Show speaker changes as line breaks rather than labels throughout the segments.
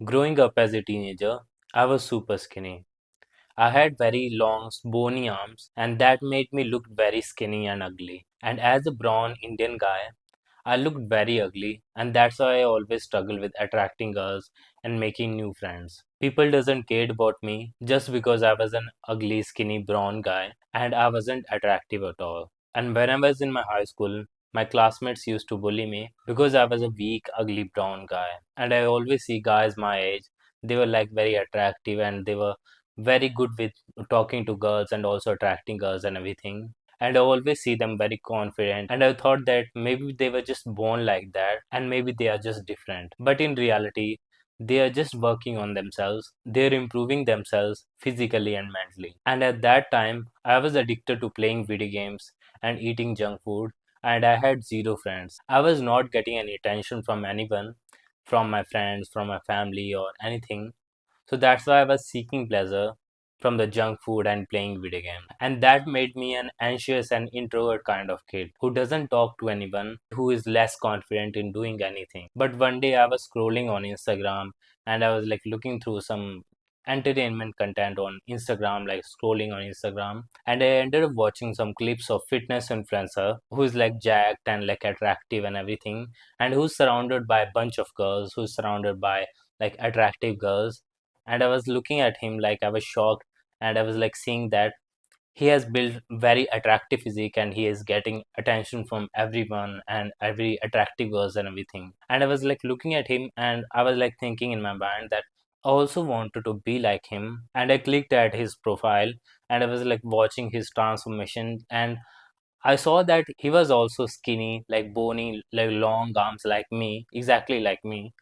Growing up as a teenager, I was super skinny. I had very long, bony arms, and that made me look very skinny and ugly. And as a brown Indian guy, I looked very ugly, and that's why I always struggle with attracting girls and making new friends. People doesn't care about me just because I was an ugly, skinny brown guy and I wasn't attractive at all. And when I was in my high school, my classmates used to bully me because I was a weak, ugly brown guy. And I always see guys my age, they were like very attractive and they were very good with talking to girls and also attracting girls and everything. And I always see them very confident. And I thought that maybe they were just born like that and maybe they are just different. But in reality, they are just working on themselves. They're improving themselves physically and mentally. And at that time, I was addicted to playing video games and eating junk food. And I had zero friends. I was not getting any attention from anyone, from my friends, from my family, or anything. So that's why I was seeking pleasure from the junk food and playing video games. And that made me an anxious and introvert kind of kid who doesn't talk to anyone, who is less confident in doing anything. But one day I was scrolling on Instagram and I was like looking through some entertainment content on Instagram, like scrolling on Instagram, and I ended up watching some clips of fitness influencer who is like jacked and like attractive and everything, and who's surrounded by a bunch of girls, who's surrounded by like attractive girls. And I was looking at him like I was shocked, and I was like seeing that he has built very attractive physique and he is getting attention from everyone and every attractive girls and everything. And I was like looking at him and I was like thinking in my mind that I also wanted to be like him. And I clicked at his profile and I was like watching his transformation, and I saw that he was also skinny, like bony, like long arms like me, exactly like me,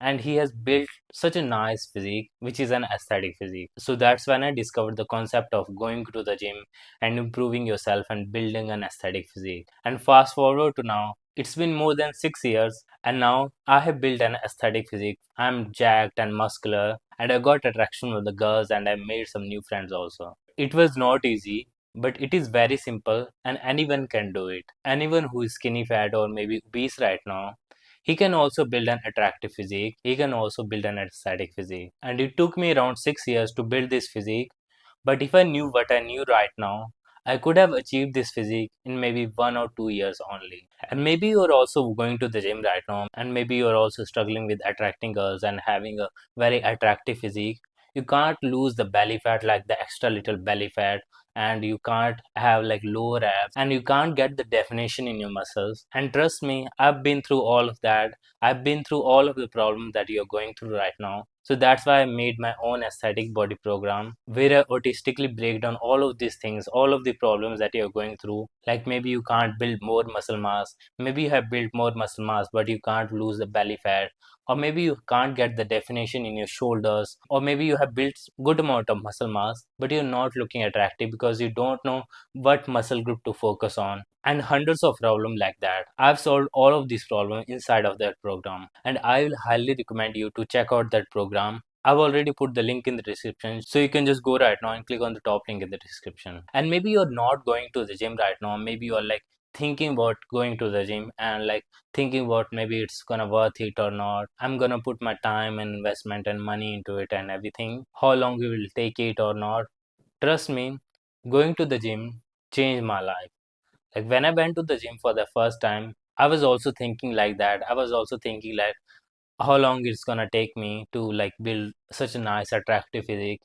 and he has built such a nice physique, which is an aesthetic physique. So that's when I discovered the concept of going to the gym and improving yourself and building an aesthetic physique. And fast forward to now, it's been more than 6 years, and now I have built an aesthetic physique. I'm jacked and muscular, and I got attraction with the girls, and I made some new friends also. It was not easy, but it is very simple, and anyone can do it. Anyone who is skinny fat or maybe obese right now, he can also build an attractive physique. He can also build an aesthetic physique. And it took me around 6 years to build this physique. But if I knew what I knew right now, I could have achieved this physique in maybe 1 or 2 years only. And maybe you're also going to the gym right now, and maybe you're also struggling with attracting girls and having a very attractive physique. You can't lose the belly fat, like the extra little belly fat, and you can't have like lower abs, and you can't get the definition in your muscles. And trust me, I've been through all of that. I've been through all of the problems that you're going through right now. So that's why I made my own aesthetic body program where I autistically break down all of these things, all of the problems that you're going through. Like maybe you can't build more muscle mass, maybe you have built more muscle mass, but you can't lose the belly fat, or maybe you can't get the definition in your shoulders, or maybe you have built good amount of muscle mass, but you're not looking attractive because you don't know what muscle group to focus on, and hundreds of problems like that. I've solved all of these problems inside of that program, and I will highly recommend you to check out that program. I've already put the link in the description, so you can just go right now and click on the top link in the description. And maybe you're not going to the gym right now, maybe you're like thinking about going to the gym and like thinking about maybe it's gonna worth it or not. I'm gonna put my time and investment and money into it and everything. How long it will take it or not? Trust me, going to the gym changed my life. Like when I went to the gym for the first time, I was also thinking like that. I was also thinking like how long it's gonna take me to like build such a nice attractive physique,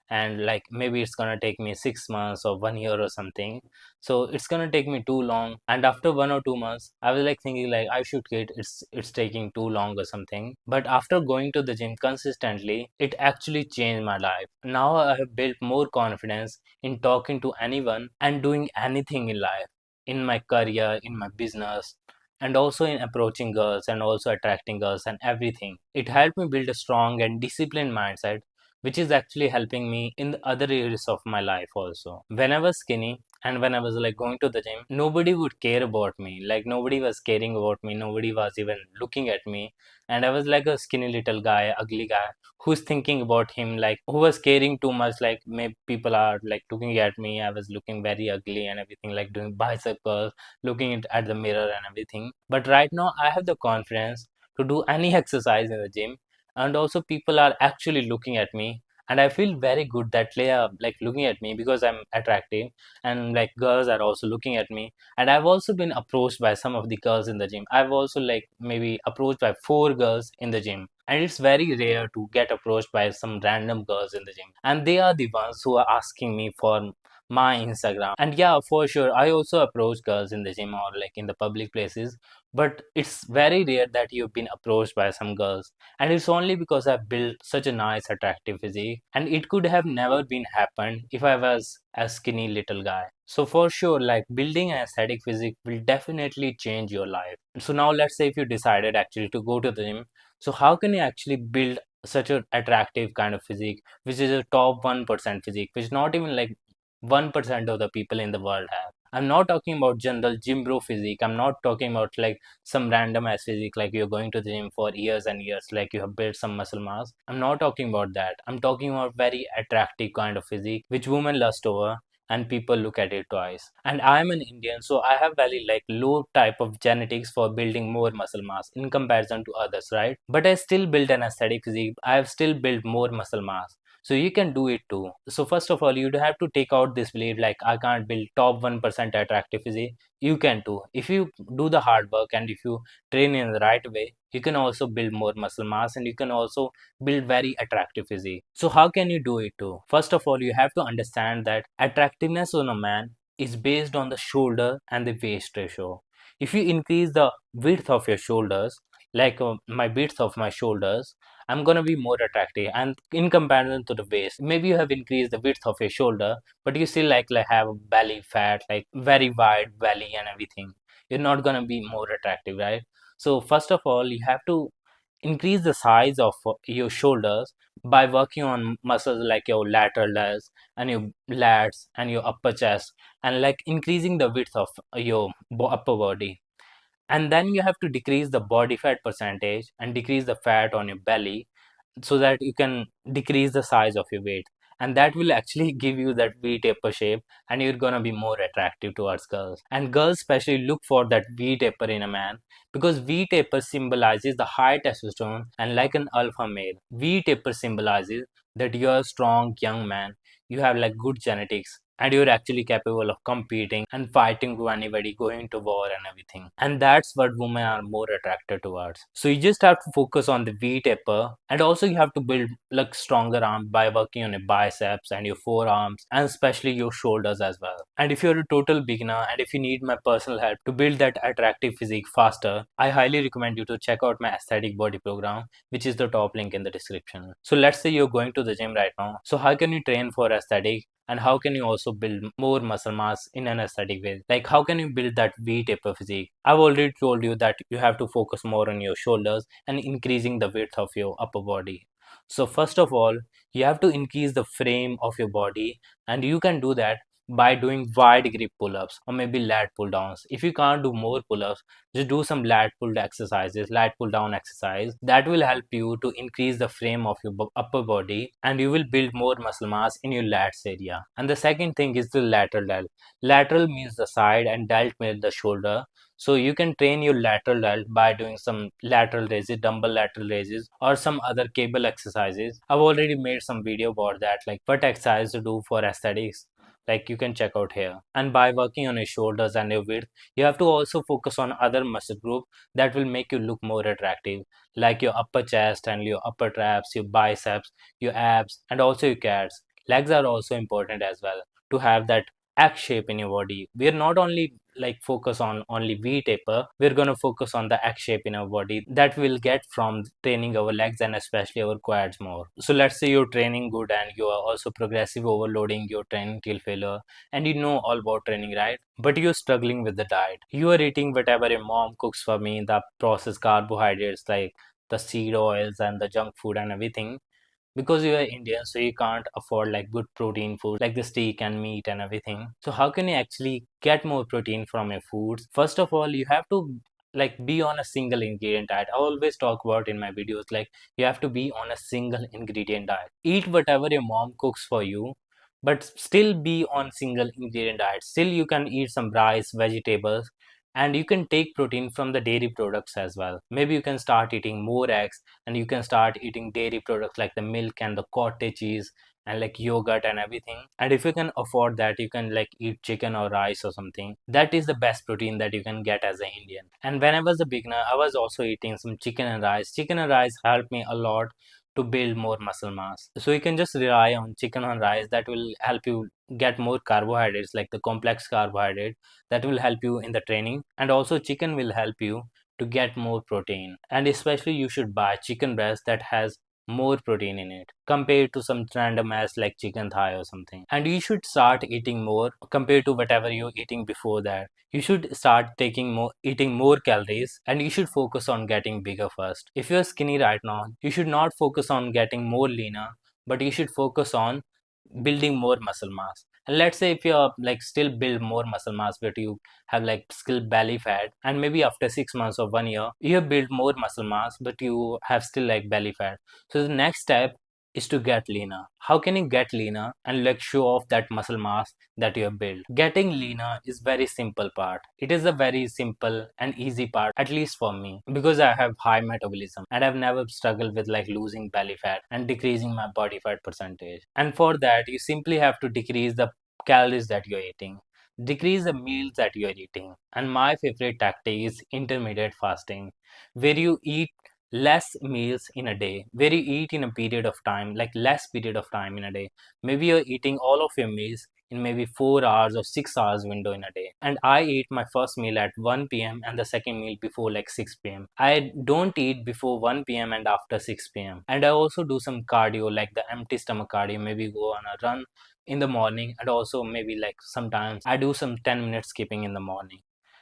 and like maybe it's gonna take me 6 months or 1 year or something. So it's gonna take me too long. And after 1 or 2 months, I was like thinking like I should quit. It's taking too long or something. But after going to the gym consistently, it actually changed my life. Now I have built more confidence in talking to anyone and doing anything in life, in my career, in my business, and also in approaching girls and also attracting girls and everything. It helped me build a strong and disciplined mindset, which is actually helping me in the other areas of my life also. When I was skinny and when I was like going to the gym, nobody would care about me. Like nobody was caring about me, nobody was even looking at me. And I was like a skinny little guy, ugly guy, who's thinking about him, like who was caring too much, like maybe people are like looking at me. I was looking very ugly and everything, like doing bicycles, looking at the mirror and everything. But right now, I have the confidence to do any exercise in the gym, and also people are actually looking at me, and I feel very good that they are like looking at me because I'm attractive, and like girls are also looking at me. And I've also been approached by some of the girls in the gym. I've also like maybe approached by four girls in the gym, and it's very rare to get approached by some random girls in the gym, and they are the ones who are asking me for my Instagram. And yeah, for sure, I also approach girls in the gym or like in the public places, but it's very rare that you've been approached by some girls, and it's only because I built such a nice attractive physique, and it could have never been happened if I was a skinny little guy. So for sure, like building an aesthetic physique will definitely change your life. So now let's say if you decided actually to go to the gym, so how can you actually build such an attractive kind of physique, which is a top 1% physique, which not even like 1% of the people in the world have. I'm not talking about general gym bro physique. I'm not talking about like some random ass physique, like you're going to the gym for years and years, like you have built some muscle mass. I'm not talking about that. I'm talking about very attractive kind of physique which women lust over, and people look at it twice. And I'm an Indian, so I have very like low type of genetics for building more muscle mass in comparison to others, right? But I still build an aesthetic physique. I have still built more muscle mass. So you can do it too. So first of all, you'd have to take out this belief like I can't build top 1% attractive physique. You can too. If you do the hard work and if you train in the right way, you can also build more muscle mass, and you can also build very attractive physique. So how can you do it too? First of all, you have to understand that attractiveness on a man is based on the shoulder and the waist ratio. If you increase the width of your shoulders, like my width of my shoulders, I'm gonna be more attractive. And in comparison to the waist, maybe you have increased the width of your shoulder, but you still like have belly fat, like very wide belly and everything. You're not gonna be more attractive, right? So first of all, you have to increase the size of your shoulders by working on muscles like your lateral legs and your lats and your upper chest, and like increasing the width of your upper body. And then you have to decrease the body fat percentage and decrease the fat on your belly, so that you can decrease the size of your weight, and that will actually give you that V taper shape, and you're gonna be more attractive towards girls. And girls especially look for that V taper in a man, because V taper symbolizes the high testosterone, and like an alpha male, V taper symbolizes that you're a strong young man, you have like good genetics, and you're actually capable of competing and fighting to anybody, going to war and everything. And that's what women are more attracted towards. So you just have to focus on the V taper, and also you have to build like stronger arms by working on your biceps and your forearms, and especially your shoulders as well. And if you're a total beginner and if you need my personal help to build that attractive physique faster, I highly recommend you to check out my aesthetic body program, which is the top link in the description. So let's say you're going to the gym right now. So how can you train for aesthetic, and how can you also build more muscle mass in an aesthetic way? Like how can you build that V taper physique? I've already told you that you have to focus more on your shoulders and increasing the width of your upper body. So first of all, you have to increase the frame of your body, and you can do that by doing wide grip pull-ups or maybe lat pull downs. If you can't do more pull-ups, just do some lat pull exercises, lat pull down exercise. That will help you to increase the frame of your upper body, and you will build more muscle mass in your lats area. And the second thing is the lateral delt. Lateral means the side and delt means the shoulder. So you can train your lateral delt by doing some lateral raises, dumbbell lateral raises, or some other cable exercises. I've already made some video about that, like what exercise to do for aesthetics. Like you can check out here. And by working on your shoulders and your width, you have to also focus on other muscle group that will make you look more attractive, like your upper chest and your upper traps, your biceps, your abs, and also your quads. Legs are also important as well to have that X shape in your body. We're not only like focus on only V taper, we're going to focus on the X shape in our body that we'll get from training our legs and especially our quads more. So let's say you're training good and you are also progressive overloading your training till failure, and you know all about training, right? But you're struggling with the diet. You are eating whatever your mom cooks for me, the processed carbohydrates like the seed oils and the junk food and everything, because you are Indian, so you can't afford like good protein food like the steak and meat and everything. So how can you actually get more protein from your foods? First of all, you have to like be on a single ingredient diet. I always talk about in my videos, like you have to be on a single ingredient diet. Eat whatever your mom cooks for you, but still be on single ingredient diet. Still you can eat some rice, vegetables, And you can take protein from the dairy products as well. Maybe you can start eating more eggs, and you can start eating dairy products like the milk and the cottage cheese and like yogurt and everything. And if you can afford that, you can like eat chicken or rice or something. That is the best protein that you can get as an Indian. And when I was a beginner, I was also eating some chicken and rice. Chicken and rice helped me a lot to build more muscle mass. So you can just rely on chicken and rice. That will help you get more carbohydrates, like the complex carbohydrate that will help you in the training. And also chicken will help you to get more protein. And especially you should buy chicken breast that has more protein in it compared to some random ass like chicken thigh or something. And you should start eating more compared to whatever you're eating before that. You should start taking more, eating more calories, and you should focus on getting bigger first. If you're skinny right now, you should not focus on getting more leaner, but you should focus on building more muscle mass. And let's say if you're like still build more muscle mass, but you have like still belly fat, and maybe after 6 months or 1 year you have built more muscle mass but you have still like belly fat. So the next step is to get leaner. How can you get leaner and like show off that muscle mass that you have built? Getting leaner is very simple part. It is a very simple and easy part, at least for me, because I have high metabolism and I've never struggled with like losing belly fat and decreasing my body fat percentage. And for that, you simply have to decrease the calories that you're eating, decrease the meals that you're eating. And my favorite tactic is intermittent fasting, where you eat less meals in a day, where you eat in a period of time, like less period of time in a day. Maybe you're eating all of your meals in maybe 4 hours or 6 hours window in a day. And I eat my first meal at 1 p.m. and the second meal before like 6 p.m. I don't eat before 1 p.m. and after 6 p.m. And I also do some cardio, like the empty stomach cardio, maybe go on a run in the morning, and also maybe like sometimes I do some 10 minutes skipping in the morning.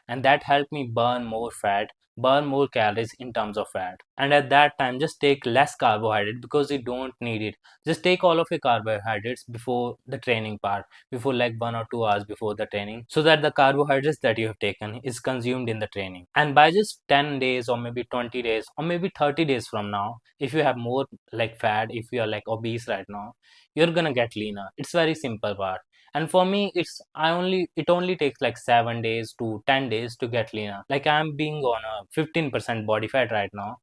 And that helped me burn more fat, burn more calories in terms of fat. And at that time, just take less carbohydrate because you don't need it. Just take all of your carbohydrates before the training part, before like 1 or 2 hours before the training, so that the carbohydrates that you have taken is consumed in the training. And by just 10 days or maybe 20 days or maybe 30 days from now, if you have more like fat, if you are like obese right now, you're gonna get leaner. It's very simple part. And for me, it only takes like 7 days to 10 days to get leaner. Like I'm being on a 15% body fat right now,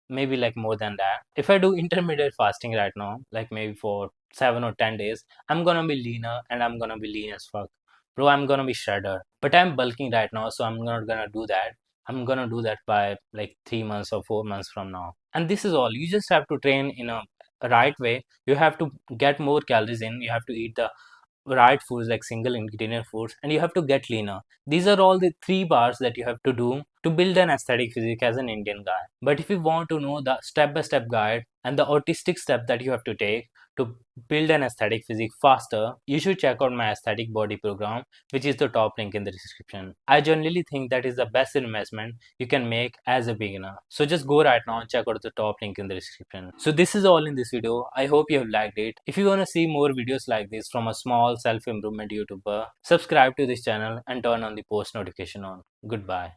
maybe like more than that. If I do intermittent fasting right now, like maybe for 7 or 10 days, I'm gonna be leaner and I'm gonna be lean as fuck. Bro, I'm gonna be shredder. But I'm bulking right now, so I'm not gonna do that. I'm gonna do that by like 3 months or 4 months from now. And this is all. You just have to train in a right way. You have to get more calories in. You have to eat the right foods, like single ingredient foods, and you have to get leaner. These are all the three bars that you have to do to build an aesthetic physique as an Indian guy. But if you want to know the step-by-step guide and the autistic step that you have to take to build an aesthetic physique faster, you should check out my aesthetic body program, which is the top link in the description. I generally think that is the best investment you can make as a beginner. So just go right now and check out the top link in the description. So this is all in this video. I hope you have liked it. If you want to see more videos like this from a small self-improvement YouTuber, subscribe to this channel and turn on the post notification on. Goodbye.